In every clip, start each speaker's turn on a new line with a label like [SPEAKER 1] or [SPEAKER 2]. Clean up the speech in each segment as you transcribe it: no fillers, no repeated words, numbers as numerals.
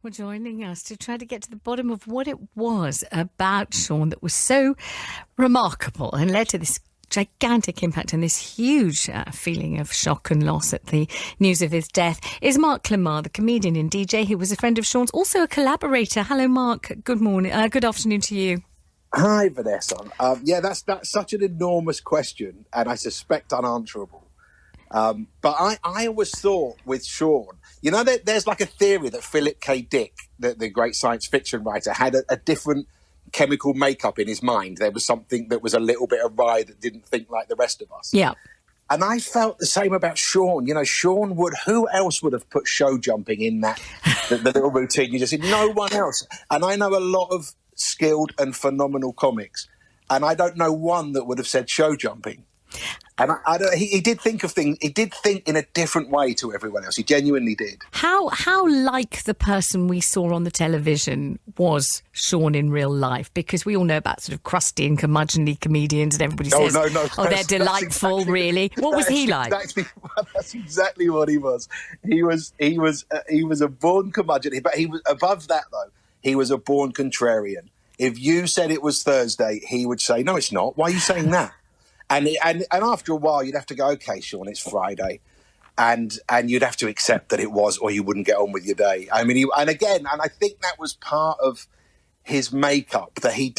[SPEAKER 1] Well, joining us to try to get to the bottom of what it was about Sean that was so remarkable and led to this gigantic impact and this huge feeling of shock and loss at the news of his death is Mark Lamarr, the comedian and DJ who was a friend of Sean's, also a collaborator. Hello, Mark. Good morning. Good afternoon to you.
[SPEAKER 2] Hi, Vanessa. That's such an enormous question and I suspect unanswerable. But I always thought with Sean, you know, there's like a theory that Philip K. Dick, the great science fiction writer, had a different chemical makeup in his mind. There was something that was a little bit awry that didn't think like the rest of us.
[SPEAKER 1] Yeah.
[SPEAKER 2] And I felt the same about Sean. You know, Sean who else would have put show jumping in that, the little routine you just said? No one else. And I know a lot of skilled and phenomenal comics, and I don't know one that would have said show jumping. And he did think of things. He did think in a different way to everyone else. He genuinely did.
[SPEAKER 1] How like the person we saw on the television was Sean in real life? Because we all know about sort of crusty and curmudgeonly comedians, and everybody says, they're delightful. Exactly, really, what was he like?
[SPEAKER 2] That's exactly what he was. He was a born curmudgeon, but he was above that though. He was a born contrarian. If you said it was Thursday, he would say, "No, it's not. Why are you saying that?" And after a while, you'd have to go, "Okay, Sean, it's Friday," and you'd have to accept that it was, or you wouldn't get on with your day. I mean, and I think that was part of his makeup, that he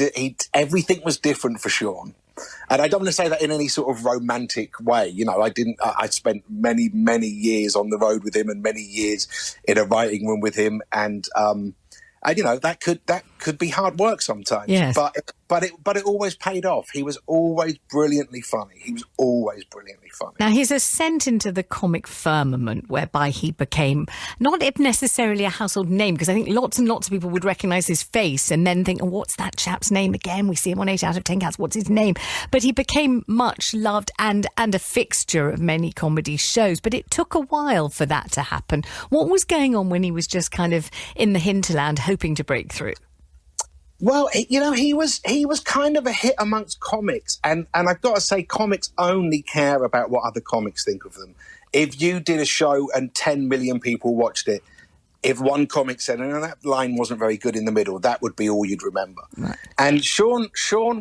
[SPEAKER 2] everything was different for Sean. And I don't want to say that in any sort of romantic way. You know, I spent many years on the road with him and many years in a writing room with him, and you know, that could be hard work sometimes.
[SPEAKER 1] Yes.
[SPEAKER 2] But it always paid off. He was always brilliantly funny. Now, his ascent into the comic firmament, whereby he became not necessarily a household name, because I think lots and lots of people would recognise his face and then think, "Oh, what's that chap's name again? We see him on 8 out of 10 Cats. What's his name?" But he became much loved and a fixture of many comedy shows. But it took a while for that to happen. What was going on when he was just kind of in the hinterland, hoping to break through? Well, you know, he was kind of a hit amongst comics, and I've got to say, comics only care about what other comics think of them. If you did a show and 10 million people watched it, if one comic said, "No, that line wasn't very good in the middle," that would be all you'd remember. Right. And Sean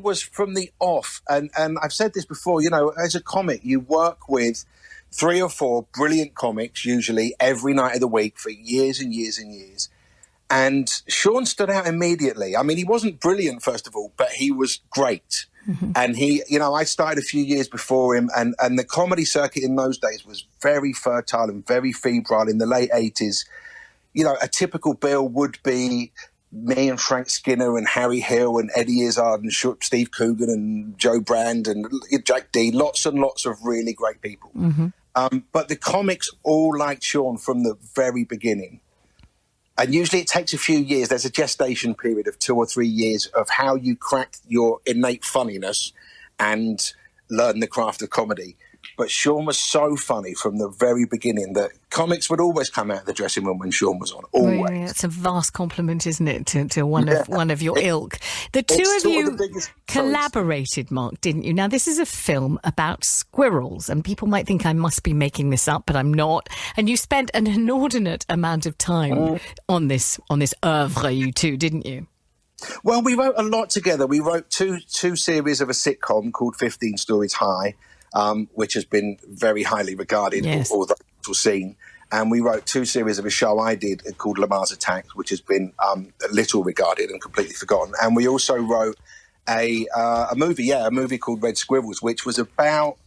[SPEAKER 2] was from the off, and I've said this before, you know, as a comic, you work with 3 or 4 brilliant comics, usually every night of the week for years and years and years. And Sean stood out immediately. I mean, he wasn't brilliant, first of all, but he was great. Mm-hmm. And I started a few years before him, and the comedy circuit in those days was very fertile and very febrile in the late 80s. You know, a typical bill would be me and Frank Skinner and Harry Hill and Eddie Izzard and Steve Coogan and Joe Brand and Jack D, lots and lots of really great people. Mm-hmm. But the comics all liked Sean from the very beginning. And usually it takes a few years. There's a gestation period of 2 or 3 years of how you crack your innate funniness and learn the craft of comedy. But Sean was so funny from the very beginning that comics would always come out of the dressing room when Sean was on. Always.
[SPEAKER 1] Really, that's a vast compliment, isn't it, to one of your ilk. The two of you collaborated, Mark, didn't you? Now, this is a film about squirrels, and people might think I must be making this up, but I'm not. And you spent an inordinate amount of time on this oeuvre, you two, didn't you?
[SPEAKER 2] Well, we wrote a lot together. We wrote two series of a sitcom called 15 Stories High, which has been very highly regarded,
[SPEAKER 1] yes,
[SPEAKER 2] or seen. And we wrote 2 series of a show I did called Lamarr's Attacks, which has been little regarded and completely forgotten. And we also wrote a movie called Red Squirrels, which was about,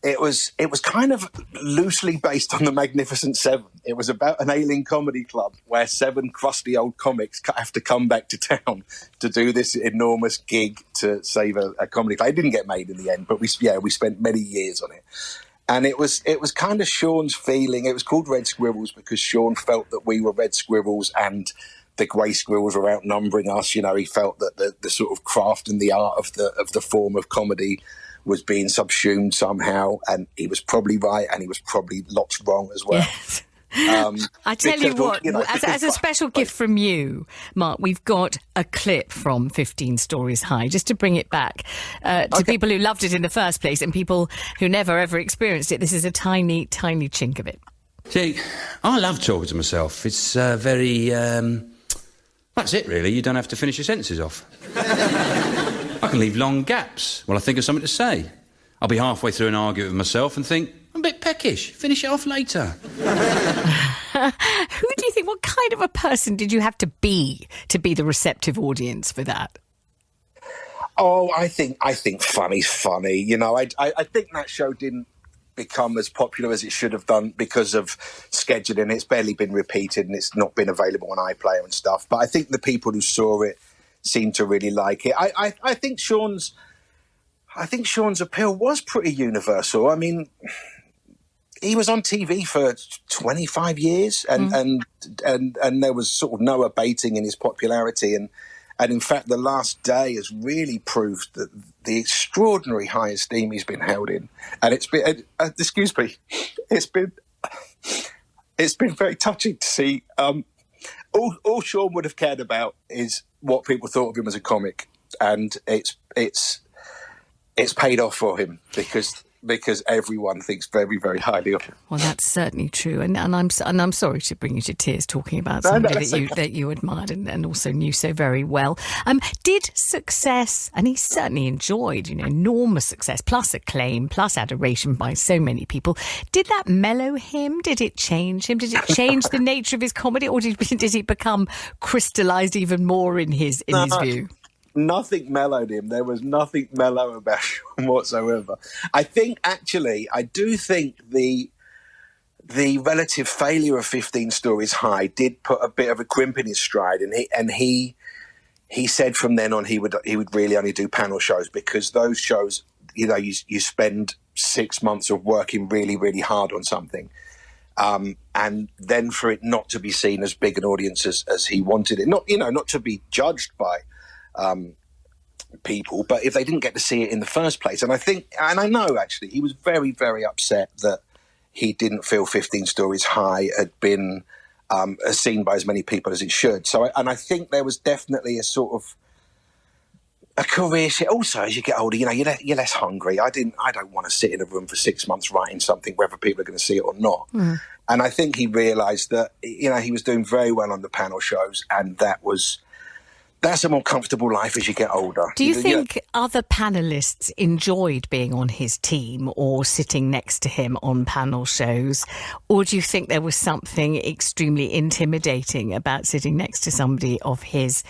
[SPEAKER 2] it was kind of loosely based on the Magnificent Seven. It was about an ailing comedy club where 7 crusty old comics have to come back to town to do this enormous gig to save a comedy club. It didn't get made in the end, but we spent many years on it. And it was kind of Sean's feeling. It was called Red Squirrels because Sean felt that we were red squirrels and the grey squirrels were outnumbering us. You know, he felt that the sort of craft and the art of the form of comedy was being subsumed somehow, and he was probably right, and he was probably lots wrong as well.
[SPEAKER 1] Yes. I tell you what, as a special gift from you, Mark, we've got a clip from 15 Stories High, just to bring it back to people who loved it in the first place and people who never ever experienced it. This is a tiny, tiny chink of it.
[SPEAKER 3] See, I love talking to myself. It's very... that's it, really. You don't have to finish your sentences off. I can leave long gaps while I think of something to say. I'll be halfway through an argument with myself and think, I'm a bit peckish. Finish it off later.
[SPEAKER 1] Who do you think, what kind of a person did you have to be the receptive audience for that?
[SPEAKER 2] Oh, I think funny's funny. You know, I think that show didn't become as popular as it should have done because of scheduling. It's barely been repeated and it's not been available on iPlayer and stuff. But I think the people who saw it seemed to really like it. I think Sean's appeal was pretty universal. I mean, he was on TV for 25 years and there was sort of no abating in his popularity. And in fact, the last day has really proved that the extraordinary high esteem he's been held in. And it's been, excuse me, it's been very touching to see. All Sean would have cared about is what people thought of him as a comic. And it's paid off for him because everyone thinks very, very highly of him.
[SPEAKER 1] Well, that's certainly true, and I'm sorry to bring you to tears talking about somebody that you admired and also knew so very well. Did success, and he certainly enjoyed, enormous success, plus acclaim, plus adoration by so many people. Did that mellow him? Did it change him? Did it change the nature of his comedy, or did it become crystallised even more in his view?
[SPEAKER 2] Nothing mellowed him. There was nothing mellow about him whatsoever. I do think the relative failure of 15 Stories High did put a bit of a crimp in his stride, and he said from then on he would really only do panel shows, because those shows, you spend 6 months of working really, really hard on something, and then for it not to be seen as big an audience as he wanted it, not to be judged by people, but if they didn't get to see it in the first place. And I know actually he was very, very upset that he didn't feel 15 Stories High had been seen by as many people as it should. So I think there was definitely a sort of a career shift. Also, as you get older, you're less hungry. I don't want to sit in a room for 6 months writing something, whether people are going to see it or not. And I think he realised that he was doing very well on the panel shows, and that's a more comfortable life as you get older.
[SPEAKER 1] Do you think other panellists enjoyed being on his team or sitting next to him on panel shows? Or do you think there was something extremely intimidating about sitting next to somebody of his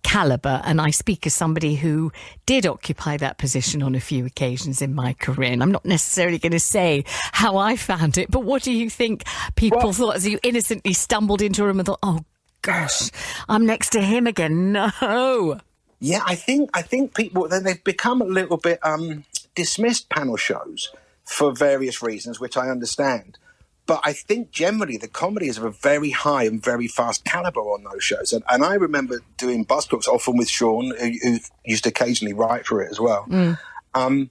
[SPEAKER 1] calibre? And I speak as somebody who did occupy that position on a few occasions in my career. And I'm not necessarily going to say how I found it, but what do you think people thought as you innocently stumbled into a room and thought, oh, gosh, I'm next to him again. No.
[SPEAKER 2] Yeah, I think people, they've become a little bit dismissed, panel shows, for various reasons, which I understand. But I think generally the comedy is of a very high and very fast calibre on those shows. And I remember doing bus books often with Sean, who used to occasionally write for it as well. And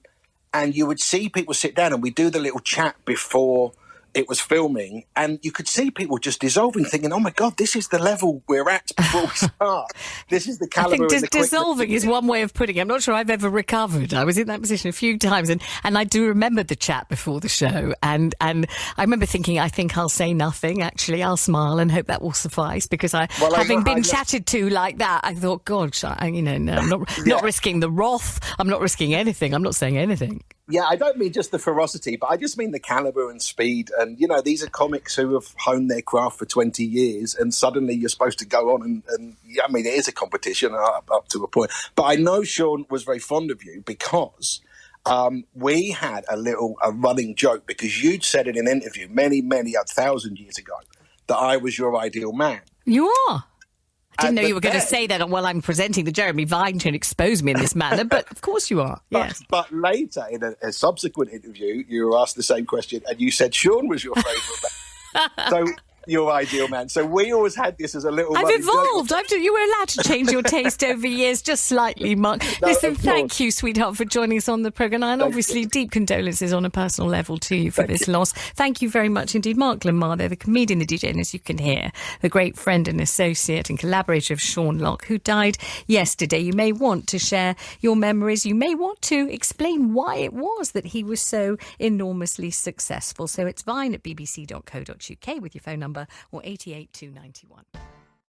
[SPEAKER 2] you would see people sit down and we do the little chat before it was filming, and you could see people just dissolving, thinking, oh my God, this is the level we're at before we start. This is the calibre.
[SPEAKER 1] I think dissolving is one way of putting it. I'm not sure I've ever recovered. I was in that position a few times, and I do remember the chat before the show, and I remember thinking, I think I'll say nothing, actually. I'll smile and hope that will suffice, because having been chatted to like that, I thought, God, I'm not risking the wrath. I'm not risking anything. I'm not saying anything.
[SPEAKER 2] Yeah, I don't mean just the ferocity, but I just mean the calibre and speed. And, these are comics who have honed their craft for 20 years, and suddenly you're supposed to go on and it is a competition up to a point. But I know Sean was very fond of you because we had a running joke, because you'd said in an interview many, many 1,000 years ago that I was your ideal man.
[SPEAKER 1] You are. I didn't know you were going to say that while I'm presenting the Jeremy Vine to expose me in this manner, but of course you are. Yes.
[SPEAKER 2] But later, in a subsequent interview, you were asked the same question, and you said Sean was your favourite man. your ideal man. So we always had this as a little...
[SPEAKER 1] I've evolved. You were allowed to change your taste over years, just slightly, Mark.
[SPEAKER 2] No,
[SPEAKER 1] listen, thank you, sweetheart, for joining us on the programme. And obviously, deep condolences on a personal level to you for this loss. Thank you very much indeed. Mark Lamarr, there, the comedian, the DJ, and as you can hear, the great friend and associate and collaborator of Sean Lock, who died yesterday. You may want to share your memories. You may want to explain why it was that he was so enormously successful. So it's Vine at bbc.co.uk with your phone number or 88291.